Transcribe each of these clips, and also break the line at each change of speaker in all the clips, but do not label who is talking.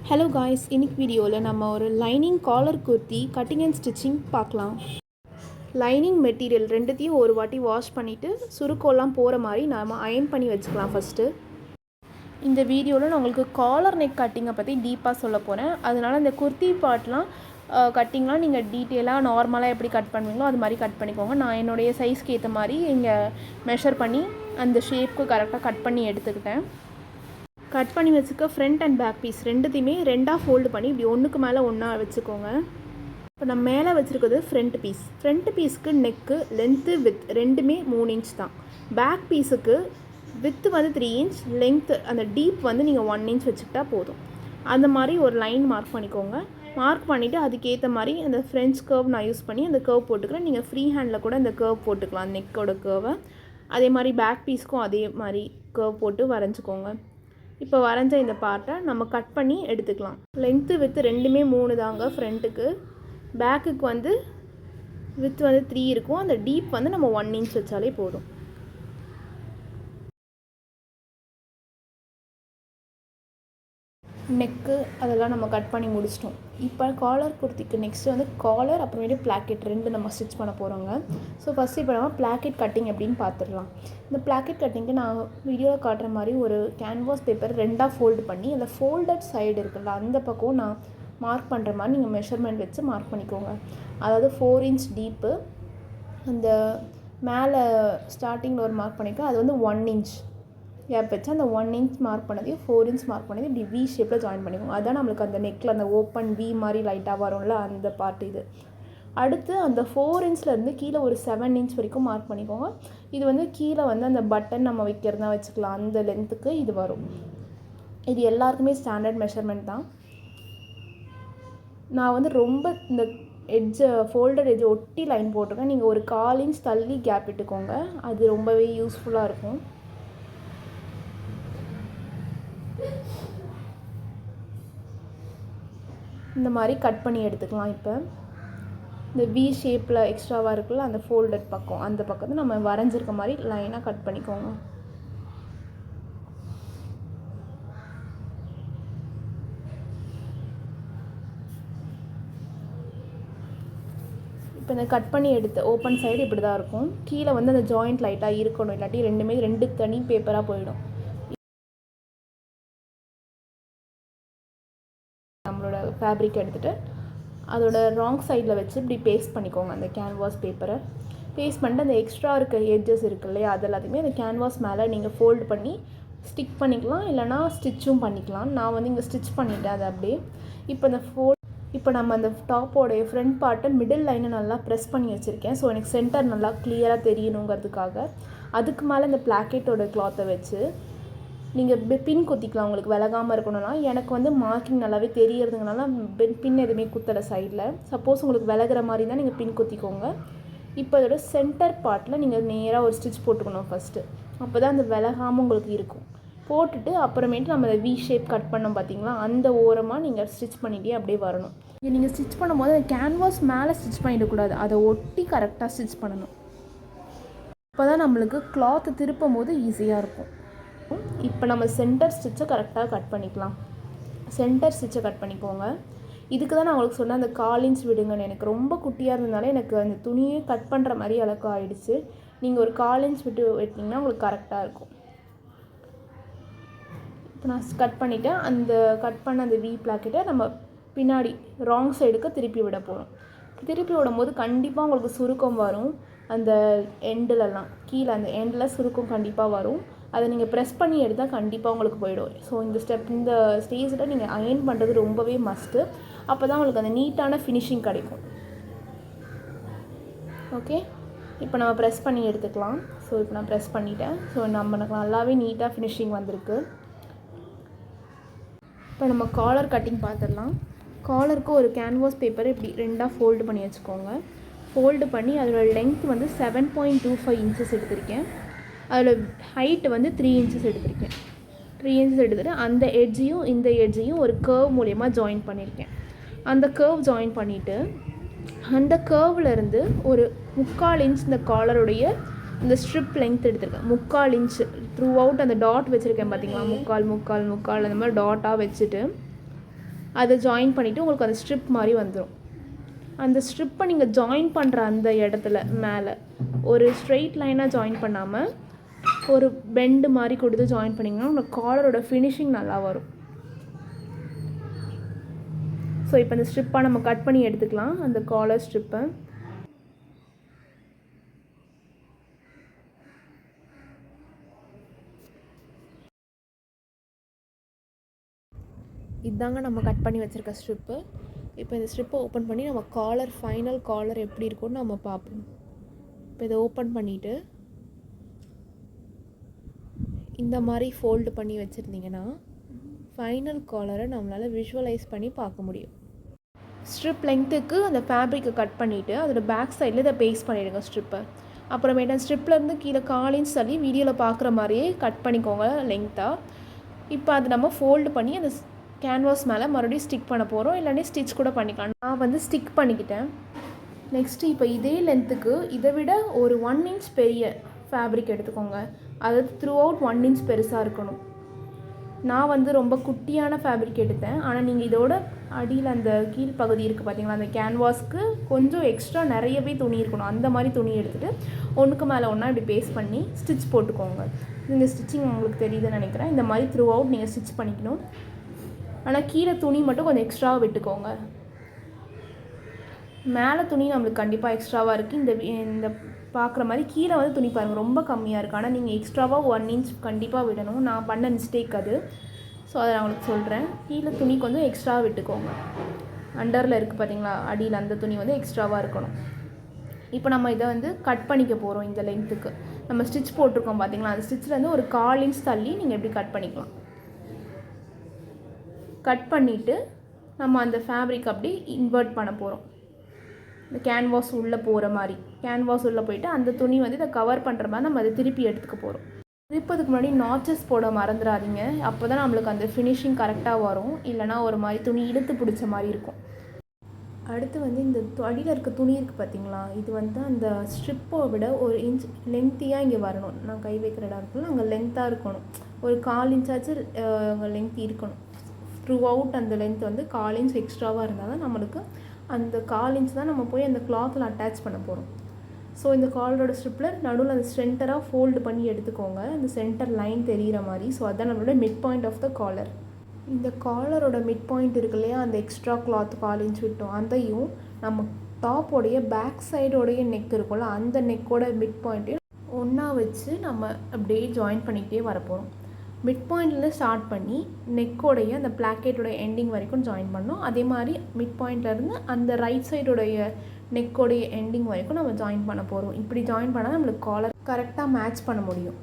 Hello guys, இன்னைக்கு வீடியோவில் நம்ம ஒரு lining collar kurti cutting and stitching பார்க்கலாம். லைனிங் மெட்டீரியல் ரெண்டுத்தையும் ஒரு வாட்டி வாஷ் பண்ணிவிட்டு சுருக்கோலாம் போகிற மாதிரி நம்ம அயன் பண்ணி வச்சுக்கலாம். ஃபஸ்ட்டு இந்த வீடியோவில் நான் உங்களுக்கு காலர் நெக் கட்டிங்கை பற்றி டீப்பாக சொல்ல போகிறேன். அதனால் இந்த குர்த்தி பார்ட்லாம் கட்டிங்லாம் நீங்கள் டீட்டெயிலாக நார்மலாக எப்படி கட் பண்ணுவீங்களோ அது மாதிரி கட் பண்ணிக்கோங்க. நான் என்னுடைய சைஸ்க்கு ஏற்ற மாதிரி இங்கே மெஷர் பண்ணி அந்த ஷேப்புக்கு கரெக்டாக கட் பண்ணி எடுத்துக்கிட்டேன். கட் பண்ணி வச்சுக்க ஃப்ரண்ட் அண்ட் பேக் பீஸ் ரெண்டுத்தையுமே ரெண்டாக ஃபோல்டு பண்ணி இப்படி ஒன்றுக்கு மேலே ஒன்றா வச்சுக்கோங்க. இப்போ நம்ம மேலே வச்சுருக்கிறது ஃப்ரண்ட் பீஸுக்கு நெக்கு லென்த்து வித் ரெண்டுமே 3 இன்ச் தான். பேக் பீஸுக்கு வித்து வந்து 3 இன்ச், லென்த்து அந்த டீப் வந்து நீங்கள் 1 இன்ச் வச்சுக்கிட்டா போதும். அந்த மாதிரி ஒரு லைன் மார்க் பண்ணிக்கோங்க. மார்க் பண்ணிவிட்டு அதுக்கேற்ற மாதிரி அந்த ஃப்ரெஞ்ச் கர்வ் நான் யூஸ் பண்ணி அந்த கர்வ் போட்டுக்கிறேன். நீங்கள் ஃப்ரீ ஹேண்டில் கூட அந்த கர்வ் போட்டுக்கலாம், நெக்கோட கர்வை. அதே மாதிரி பேக் பீஸுக்கும் அதே மாதிரி கர்வ் போட்டு வரைஞ்சிக்கோங்க. இப்போ வரைஞ்ச இந்த பார்ட்டை நம்ம கட் பண்ணி எடுத்துக்கலாம். லென்த்து வித்து ரெண்டுமே 3 தாங்க. ஃப்ரண்ட்டுக்கு பேக்குக்கு வந்து வித்து வந்து 3 இருக்கும். அந்த டீப் வந்து நம்ம 1 இன்ச் வச்சாலே போதும். நெக்கு அதெல்லாம் நம்ம கட் பண்ணி முடிச்சிட்டோம். இப்போ காலர் குர்த்திக்கு நெக்ஸ்ட்டு வந்து காலர் அப்புறமேட்டு பிளாக்கெட் ரெண்டு நம்ம ஸ்டிச் பண்ண போகிறோங்க. ஸோ ஃபஸ்ட்டு இப்போ நம்ம பிளாக்கெட் கட்டிங் எப்படின்னு பார்த்துடலாம். இந்த பிளாக்கெட் கட்டிங்க்கு நான் வீடியோவில் காட்டுற மாதிரி ஒரு கேன்வாஸ் பேப்பர் ரெண்டாக ஃபோல்டு பண்ணி அந்த ஃபோல்டட் சைடு இருக்குல்ல அந்த பக்கம் நான் மார்க் பண்ணுற மாதிரி நீங்கள் மெஷர்மெண்ட் வச்சு மார்க் பண்ணிக்கோங்க. அதாவது 4 இன்ச் டீப்பு, அந்த மேலே ஸ்டார்டிங்கில் ஒரு மார்க் பண்ணிக்கோ, அது வந்து 1 இன்ச் கேப் வச்சு அந்த 1 இன்ச் மார்க் பண்ணதையும் 4 இன்ச் மார்க் பண்ணதையும் இப்படி வி ஷேப்பில் ஜாயின் பண்ணிக்கோங்க. அதுதான் நம்மளுக்கு அந்த நெக்கில் அந்த ஓப்பன் வி மாதிரி லைட்டாக வரும்ல, அந்த பார்ட் இது. அடுத்து அந்த 4 இன்ச்லேருந்து கீழே ஒரு 7 இன்ச் வரைக்கும் மார்க் பண்ணிக்கோங்க. இது வந்து கீழே வந்து அந்த பட்டன் நம்ம வைக்கிறதா வச்சுக்கலாம், அந்த லென்த்துக்கு இது வரும். இது எல்லாருக்குமே ஸ்டாண்டர்ட் மெஷர்மெண்ட் தான். நான் வந்து ரொம்ப இந்த எட்ஜை ஃபோல்டர் எட்ஜை ஒட்டி லைன் போட்டிருக்கேன். நீங்கள் ஒரு 1/4 இன்ச் தள்ளி கேப் விட்டுக்கோங்க, அது ரொம்பவே யூஸ்ஃபுல்லாக இருக்கும். இந்த மாதிரி கட் பண்ணி எடுத்துக்கலாம். இப்போ இந்த வி ஷேப்பில் எக்ஸ்ட்ராவாக இருக்குல்ல அந்த ஃபோல்டட் பக்கம், அந்த பக்கத்தை நம்ம வரைஞ்சிருக்க மாதிரி லைனாக கட் பண்ணிக்கோங்க. இப்போ இந்த கட் பண்ணி எடுத்து ஓப்பன் சைடு இப்படி தான் இருக்கும். கீழே வந்து அந்த ஜாயிண்ட் லைட்டாக இருக்கணும், இல்லாட்டி ரெண்டுமே 2 தனி பேப்பராக போயிடும். நம்மளோட ஃபேப்ரிக் எடுத்துகிட்டு அதோட ராங் சைடில் வச்சு இப்படி பேஸ்ட் பண்ணிக்கோங்க. அந்த கேன்வாஸ் பேப்பரை பேஸ்ட் பண்ணிட்டு அந்த எக்ஸ்ட்ரா இருக்க எட்ஜஸ் இருக்கு இல்லையா, அது எல்லாத்தையுமே அந்த கேன்வாஸ் மேலே நீங்கள் ஃபோல்டு பண்ணி ஸ்டிக் பண்ணிக்கலாம், இல்லைனா ஸ்டிச்சும் பண்ணிக்கலாம். நான் வந்து இங்கே ஸ்டிச் பண்ணிவிட்டேன் அதை அப்படியே. இப்போ நம்ம அந்த டாப்போடைய ஃப்ரண்ட் பார்ட்டை மிடில் லைனை நல்லா ப்ரெஸ் பண்ணி வச்சுருக்கேன். ஸோ எனக்கு சென்டர் நல்லா கிளியராக தெரியணுங்கிறதுக்காக அதுக்கு மேலே இந்த பிளாக்கெட்டோட கிளாத்தை வச்சு நீங்கள் பின் குத்திக்கலாம். உங்களுக்கு விலகாமல் இருக்கணும்னா, எனக்கு வந்து மார்க்கிங் நல்லாவே தெரியறதுனால பின் எதுவுமே குத்தலை சைடில். சப்போஸ் உங்களுக்கு விலகிற மாதிரி தான் நீங்கள் பின் குத்திக்கோங்க. இப்போ அதோட சென்டர் பார்ட்டில் நீங்கள் நேராக ஒரு ஸ்டிச் போட்டுக்கணும் ஃபஸ்ட்டு. அப்போ தான் அந்த விலகாமல் உங்களுக்கு இருக்கும். போட்டுட்டு அப்புறமேட்டு நம்ம அதை வி ஷேப் கட் பண்ணோம் பார்த்தீங்களா, அந்த ஓரமாக நீங்கள் ஸ்டிச் பண்ணிகிட்டே அப்படியே வரணும். நீங்கள் ஸ்டிச் பண்ணும்போது அந்த கேன்வாஸ் மேலே ஸ்டிச் பண்ணிடக்கூடாது, அதை ஒட்டி கரெக்டாக ஸ்டிச் பண்ணணும். அப்போ தான் நம்மளுக்கு கிளாத்து திருப்பும் போது ஈஸியாக இருக்கும். இப்போ நம்ம சென்டர் ஸ்டிச்சை கரெக்டாக கட் பண்ணிக்கலாம். சென்டர் ஸ்டிச்சை கட் பண்ணிக்கோங்க. இதுக்கு தான் நான் உங்களுக்கு சொன்னேன் அந்த 1/4 இன்ச் விடுங்கன்னு. எனக்கு ரொம்ப குட்டியாக இருந்ததுனால எனக்கு அந்த துணியே கட் பண்ணுற மாதிரி அளவுக்கு ஆகிடுச்சு. நீங்கள் ஒரு 1/4 இன்ச் விட்டு வெட்டிங்கன்னா உங்களுக்கு கரெக்டாக இருக்கும். இப்போ நான் கட் பண்ணிவிட்டேன். அந்த கட் பண்ண அந்த வி பிளாக்கெட்டை நம்ம பின்னாடி ராங் சைடுக்கு திருப்பி விட போகிறோம். திருப்பி விடும்போது கண்டிப்பாக உங்களுக்கு சுருக்கம் வரும். அந்த எண்டுலலாம் கீழே அந்த எண்டில் சுருக்கம் கண்டிப்பாக வரும். அதை நீங்கள் ப்ரெஸ் பண்ணி எடுத்தால் கண்டிப்பாக உங்களுக்கு போயிடும். ஸோ இந்த ஸ்டேஜில் நீங்கள் அயன் பண்ணுறது ரொம்பவே மஸ்ட்டு. அப்போ தான் உங்களுக்கு அந்த நீட்டான ஃபினிஷிங் கிடைக்கும். ஓகே, இப்போ நம்ம ப்ரெஸ் பண்ணி எடுத்துக்கலாம். ஸோ இப்போ நான் ப்ரெஸ் பண்ணிட்டேன். ஸோ நமக்கு நல்லாவே நீட்டாக ஃபினிஷிங் வந்திருக்கு. இப்போ நம்ம காலர் கட்டிங் பார்த்துடலாம். காலருக்கு ஒரு கேன்வாஸ் பேப்பரை இப்படி ரெண்டாக ஃபோல்டு பண்ணி வச்சுக்கோங்க. ஃபோல்டு பண்ணி அதோட லென்த் வந்து 7.25 இன்ச்சஸ் எடுத்திருக்கேன். அதில் ஹைட்டு வந்து 3 இன்ச்சஸ் எடுத்திருக்கேன். 3 இன்ச்சஸ் எடுத்துகிட்டு அந்த எட்ஜையும் இந்த எட்ஜையும் ஒரு கர்வ் மூலயமா ஜாயின் பண்ணியிருக்கேன். அந்த கர்வ் ஜாயின் பண்ணிவிட்டு அந்த கர்வ்லேருந்து ஒரு 3/4 இன்ச் இந்த காலருடைய இந்த ஸ்ட்ரிப் லென்த் எடுத்திருக்கேன். 3/4 இன்ச் த்ரூ அவுட் அந்த டாட் வச்சுருக்கேன் பார்த்தீங்களா, 3/4 அந்த மாதிரி டாட்டாக வச்சுட்டு அதை ஜாயின் பண்ணிவிட்டு உங்களுக்கு அந்த ஸ்ட்ரிப் மாதிரி வந்துடும். அந்த ஸ்ட்ரிப்பை நீங்கள் ஜாயின் பண்ணுற அந்த இடத்துல மேலே ஒரு ஸ்ட்ரெயிட் லைனாக ஜாயின் பண்ணாமல் ஒரு பெண்டு மாதிரி கொடுத்து ஜாயின் பண்ணிங்கன்னா உங்கள் காலரோட ஃபினிஷிங் நல்லா வரும். ஸோ இப்போ அந்த ஸ்ட்ரிப்பை நம்ம கட் பண்ணி எடுத்துக்கலாம். அந்த காலர் ஸ்ட்ரிப்பை இதாங்க நம்ம கட் பண்ணி வச்சுருக்க ஸ்ட்ரிப்பு. இப்போ இந்த ஸ்ட்ரிப்பை ஓப்பன் பண்ணி நம்ம காலர் ஃபைனல் காலர் எப்படி இருக்கும்னு நம்ம பார்ப்போம். இப்போ இதை ஓப்பன் பண்ணிவிட்டு இந்த மாதிரி ஃபோல்டு பண்ணி வச்சுருந்தீங்கன்னா ஃபைனல் காலரை நம்மளால் விஷுவலைஸ் பண்ணி பார்க்க முடியும். ஸ்ட்ரிப் லெங்க்த்துக்கு அந்த ஃபேப்ரிக்கை கட் பண்ணிவிட்டு அதோட பேக் சைடில் இதை பேஸ்ட் பண்ணிவிடுங்க ஸ்ட்ரிப்பை. அப்புறமேட்டு ஸ்ட்ரிப்லேருந்து கீழே 4 இன்ச் தள்ளி வீடியோவில் பார்க்குற மாதிரியே கட் பண்ணிக்கோங்க லெங்க்த்தாக. இப்போ அதை நம்ம ஃபோல்டு பண்ணி அந்த கேன்வாஸ் மேலே மறுபடியும் ஸ்டிக் பண்ண போகிறோம். இல்லைன்னா ஸ்டிச் கூட பண்ணிக்கலாம். நான் வந்து ஸ்டிக் பண்ணிக்கிட்டேன். நெக்ஸ்ட்டு இப்போ இதே லென்த்துக்கு இதை விட ஒரு 1 இன்ச் பெரிய ஃபேப்ரிக் எடுத்துக்கோங்க. அதாவது த்ரூ அவுட் 1 இன்ச் பெருசாக இருக்கணும். நான் வந்து ரொம்ப குட்டியான ஃபேப்ரிக் எடுத்தேன். ஆனால் நீங்கள் இதோட அடியில் அந்த கீழ்ப்பகுதி இருக்குது பார்த்தீங்களா, அந்த கேன்வாஸ்க்கு கொஞ்சம் எக்ஸ்ட்ரா நிறையவே துணி இருக்கணும். அந்த மாதிரி துணி எடுத்துகிட்டு ஒன்றுக்கு மேலே ஒன்றா இப்படி பேஸ்ட் பண்ணி ஸ்டிச் போட்டுக்கோங்க. இந்த ஸ்டிச்சிங் உங்களுக்கு தெரியுதுன்னு நினைக்கிறேன். இந்த மாதிரி த்ரூ அவுட் நீங்கள் ஸ்டிச் பண்ணிக்கணும். ஆனால் கீழே துணி மட்டும் கொஞ்சம் எக்ஸ்ட்ராவாக விட்டுக்கோங்க. மேலே துணி நம்மளுக்கு கண்டிப்பாக எக்ஸ்ட்ராவாக இருக்குது. இந்த பார்க்குற மாதிரி கீழே வந்து துணி பாருங்கள் ரொம்ப கம்மியாக இருக்குது. ஆனால் நீங்கள் எக்ஸ்ட்ராவாக 1 இன்ச் கண்டிப்பாக விடணும். நான் பண்ண மிஸ்டேக் அது. ஸோ அதை நான் உங்களுக்கு சொல்கிறேன். கீழே துணி கொஞ்சம் எக்ஸ்ட்ராவாக விட்டுக்கோங்க. அண்டரில் இருக்குது பார்த்தீங்களா, அடியில் அந்த துணி வந்து எக்ஸ்ட்ராவாக இருக்கணும். இப்போ நம்ம இதை வந்து கட் பண்ணிக்க போகிறோம். இந்த லென்த்துக்கு நம்ம ஸ்டிச் போட்டிருக்கோம் பார்த்தீங்களா, அந்த ஸ்டிச்சில் ஒரு 1/4 இன்ச் தள்ளி நீங்கள் எப்படி கட் பண்ணிக்கலாம். கட் பண்ணிவிட்டு நம்ம அந்த ஃபேப்ரிக் அப்படி இன்வெர்ட் பண்ண போகிறோம். இந்த கேன்வாஸ் உள்ளே போகிற மாதிரி கேன்வாஸ் உள்ளே போயிட்டு அந்த துணி வந்து இதை கவர் பண்ணுற மாதிரி நம்ம அதை திருப்பி எடுத்துக்க போகிறோம். திருப்பதுக்கு முன்னாடி நாச்சஸ் போட மறந்துடாதீங்க. அப்போ தான் நம்மளுக்கு அந்த ஃபினிஷிங் கரெக்டாக வரும். இல்லைனா ஒரு மாதிரி துணி இழுத்து பிடிச்ச மாதிரி இருக்கும். அடுத்து வந்து இந்த அடியில் இருக்க துணி இருக்குது பார்த்தீங்களா, இது வந்து அந்த ஸ்ட்ரிப்பை விட 1 இன்ச் லென்த்தியாக இங்கே வரணும். நான் கை வைக்கிற இடம் இருக்குல்ல, அங்கே லென்த்தாக இருக்கணும். ஒரு 1/4 இன்ச்சாச்சு லென்த் இருக்கணும். த்ரூ அவுட் அந்த லென்த் வந்து 1/4 இன்ச் எக்ஸ்ட்ராவாக இருந்தால் தான் நம்மளுக்கு அந்த 1/4 இன்ச் தான் நம்ம போய் அந்த கிளாத்தில் அட்டாச் பண்ண போகிறோம். ஸோ இந்த காலரோட ஸ்ட்ரிப்பில் நடுவில் அந்த சென்டராக ஃபோல்டு பண்ணி எடுத்துக்கோங்க. அந்த சென்டர் லைன் தெரிகிற மாதிரி. ஸோ அதுதான் நம்மளோட mid point of the collar. இந்த காலரோட மிட் பாயிண்ட் இருக்கு இல்லையா, அந்த எக்ஸ்ட்ரா கிளாத் 1/4 இன்ச் விட்டோம். அதையும் நம்ம டாப்போடைய பேக் சைடோடைய நெக் இருக்கும்ல, அந்த நெக்கோட மிட் பாயிண்ட்டையும் ஒன்றா வச்சு நம்ம அப்படியே ஜாயின் பண்ணிக்கிட்டே வரப்போகிறோம். மிட் பாயிண்டில் ஸ்டார்ட் பண்ணி நெக்கோடைய அந்த பிளாக்கெட்டோட எண்டிங் வரைக்கும் ஜாயின் பண்ணோம். அதே மாதிரி மிட் பாயிண்ட்லேருந்து அந்த ரைட் சைடோடைய நெக்கோடைய எண்டிங் வரைக்கும் நம்ம ஜாயின் பண்ண போகிறோம். இப்படி ஜாயின் பண்ணால் நம்மளுக்கு காலர் கரெக்டாக மேட்ச் பண்ண முடியும்.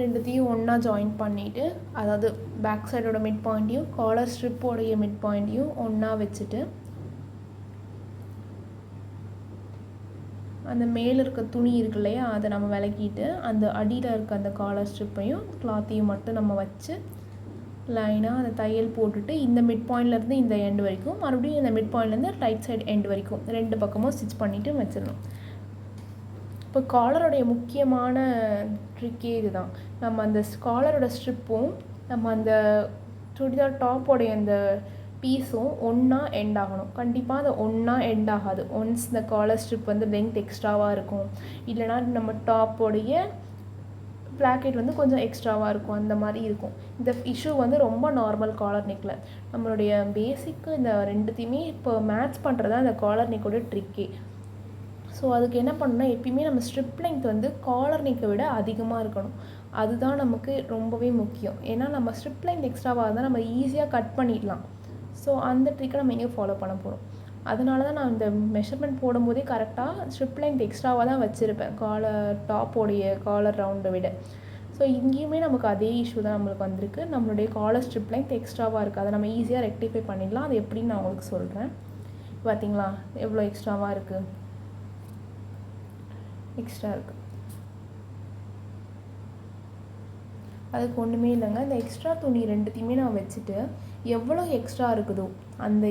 ரெண்டுத்தையும் ஒன்றா ஜாயின் பண்ணிவிட்டு, அதாவது பேக் சைடோட மிட் பாயிண்ட்டையும் காலர் ஸ்ட்ரிப்போடைய மிட் பாயிண்ட்டையும் ஒன்றா வச்சுட்டு அந்த மேலே இருக்க துணி இருக்கு இல்லையா, அதை நம்ம விளக்கிட்டு அந்த அடியில் இருக்க அந்த காலர் ஸ்ட்ரிப்பையும் கிளாத்தையும் மட்டும் நம்ம வச்சு லைனாக அந்த தையல் போட்டுட்டு இந்த மிட் பாயிண்ட்லேருந்து இந்த எண்டு வரைக்கும், மறுபடியும் இந்த மிட் பாயிண்ட்லேருந்து ரைட் சைடு எண்டு வரைக்கும் 2 பக்கமும் ஸ்டிச் பண்ணிவிட்டு வச்சிடணும். இப்போ காலரோடைய முக்கியமான ட்ரிக்கே இதுதான். நம்ம அந்த காலரோட ஸ்ட்ரிப்பும் நம்ம அந்த சுடிதார் டாப்போடைய அந்த பீஸும் ஒன்றா எண்ட் ஆகணும். கண்டிப்பாக அது ஒன்றா எண்ட் ஆகாது. ஒன்ஸ் இந்த காலர் ஸ்ட்ரிப் வந்து லென்த் எக்ஸ்ட்ராவாக இருக்கும், இல்லைனா நம்ம டாப்போடைய பிளாக்கெட் வந்து கொஞ்சம் எக்ஸ்ட்ராவாக இருக்கும், அந்த மாதிரி இருக்கும். இந்த இஷ்யூ வந்து ரொம்ப நார்மல் காலர் நெக்கில். நம்மளுடைய பேசிக்கு இந்த ரெண்டுத்தையுமே இப்போ மேட்ச் பண்ணுறது தான் இந்த காலர் நெக்கோட ட்ரிக்கே. ஸோ அதுக்கு என்ன பண்ணணும்னா, எப்பயுமே நம்ம ஸ்ட்ரிப் லென்த் வந்து காலர் நெக்கை விட அதிகமாக இருக்கணும். அதுதான் நமக்கு ரொம்பவே முக்கியம். ஏன்னா நம்ம ஸ்ட்ரிப் லென்த் எக்ஸ்ட்ராவாக இருந்தால் நம்ம ஈஸியாக கட் பண்ணிடலாம். ஸோ அந்த ட்ரிக்கை நம்ம எங்கே ஃபாலோ பண்ண போகிறோம். அதனால தான் நான் இந்த மெஷர்மெண்ட் போடும்போதே கரெக்டாக ஸ்ட்ரிப் லென்த் எக்ஸ்ட்ராவாக தான் வச்சுருப்பேன் காலர் டாப்போடைய காலர் ரவுண்டை விட. ஸோ இங்கேயுமே நமக்கு அதே இஷ்யூ தான் நம்மளுக்கு வந்திருக்கு. நம்மளுடைய காலர் ஸ்ட்ரிப் லென்த் எக்ஸ்ட்ராவாக இருக்குது. அதை நம்ம ஈஸியாக ரெக்டிஃபை பண்ணிடலாம். அது எப்படின்னு நான் உங்களுக்கு சொல்கிறேன். பார்த்தீங்களா எவ்வளோ எக்ஸ்ட்ராவாக இருக்குது, எக்ஸ்ட்ரா இருக்குது. அதுக்கு ஒன்றுமே இல்லைங்க. இந்த எக்ஸ்ட்ரா துணி ரெண்டுத்தையுமே நான் வச்சுட்டு எவ்வளோ எக்ஸ்ட்ரா இருக்குதோ, அந்த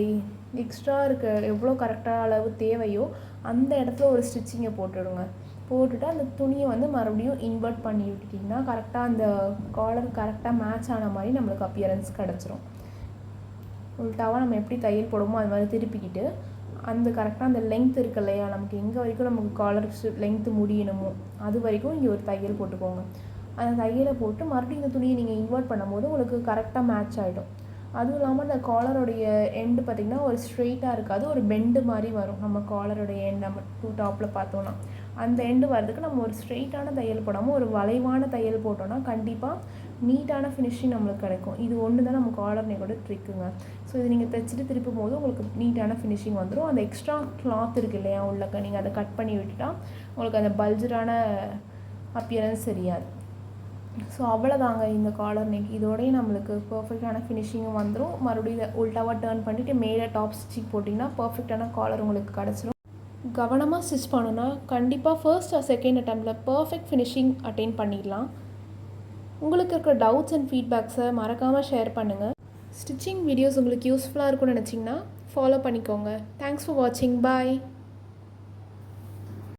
எக்ஸ்ட்ரா இருக்க எவ்வளோ கரெக்டான அளவு தேவையோ அந்த இடத்துல ஒரு ஸ்டிச்சிங்கை போட்டுவிடுங்க. போட்டுட்டு அந்த துணியை வந்து மறுபடியும் இன்வெர்ட் பண்ணி விட்டுட்டிங்கன்னா கரெக்டாக அந்த காலர் கரெக்டாக மேட்ச் ஆன மாதிரி நம்மளுக்கு அப்பியரன்ஸ் கிடச்சிரும். உள்டாவாக நம்ம எப்படி தையல் போடுமோ அது மாதிரி திருப்பிக்கிட்டு அந்த கரெக்டாக அந்த லென்த் இருக்கு இல்லையா, நமக்கு எங்கே வரைக்கும் நமக்கு காலர் லென்த்து முடியணுமோ அது வரைக்கும் இங்கே ஒரு தையல் போட்டுக்கோங்க. அந்த தையலை போட்டு மறுபடியும் இந்த துணியை நீங்கள் இன்வெர்ட் பண்ணும்போது உங்களுக்கு கரெக்டாக மேட்ச் ஆகிடும். அதுவும் இல்லாமல் அந்த காலருடைய எண்டு பார்த்திங்கன்னா ஒரு ஸ்ட்ரெயிட்டாக இருக்காது, ஒரு பெண்டு மாதிரி வரும். நம்ம காலருடைய எண்ட் நம்ம டாப்பில் பார்த்தோன்னா அந்த எண்டு வரதுக்கு நம்ம ஒரு ஸ்ட்ரெயிட்டான தையல் போடாமல் ஒரு வளைவான தையல் போட்டோன்னா கண்டிப்பாக நீட்டான ஃபினிஷிங் நம்மளுக்கு கிடைக்கும். இது ஒன்று தான் நம்ம காலர் நெக்கோட ட்ரிக்குங்க. ஸோ இது நீங்கள் தைச்சிட்டு திருப்பும் போது உங்களுக்கு நீட்டான ஃபினிஷிங் வந்துடும். அந்த எக்ஸ்ட்ரா கிளாத் இருக்குது இல்லையா உள்ளக்க, நீங்கள் அதை கட் பண்ணி விட்டுட்டா உங்களுக்கு அந்த பல்ஜரான அப்பியரன்ஸ் தெரியாது. ஸோ அவ்வளோதாங்க இந்த காலர் நெக். இதோடய நம்மளுக்கு பர்ஃபெக்டான ஃபினிஷிங்கும் வந்துடும். மறுபடியும் இதை உல்ட்டாவாக டேர்ன் பண்ணிவிட்டு மேலே டாப் ஸ்டிச் போட்டிங்கன்னா பர்ஃபெக்டான காலர் உங்களுக்கு கிடச்சிரும். கவனமாக ஸ்டிச் பண்ணணுன்னா கண்டிப்பாக ஃபர்ஸ்ட் ஆர் செகண்ட் அட்டெம்ப்டில் பர்ஃபெக்ட் ஃபினிஷிங் அட்டைன் பண்ணிடலாம். உங்களுக்கு இருக்கிற டவுட்ஸ் அண்ட் ஃபீட்பேக்ஸை மறக்காமல் ஷேர் பண்ணுங்கள். ஸ்டிச்சிங் வீடியோஸ் உங்களுக்கு யூஸ்ஃபுல்லாக இருக்கும்னு நினச்சிங்கன்னா ஃபாலோ பண்ணிக்கோங்க. தேங்க்ஸ் ஃபார் வாட்சிங். பாய்.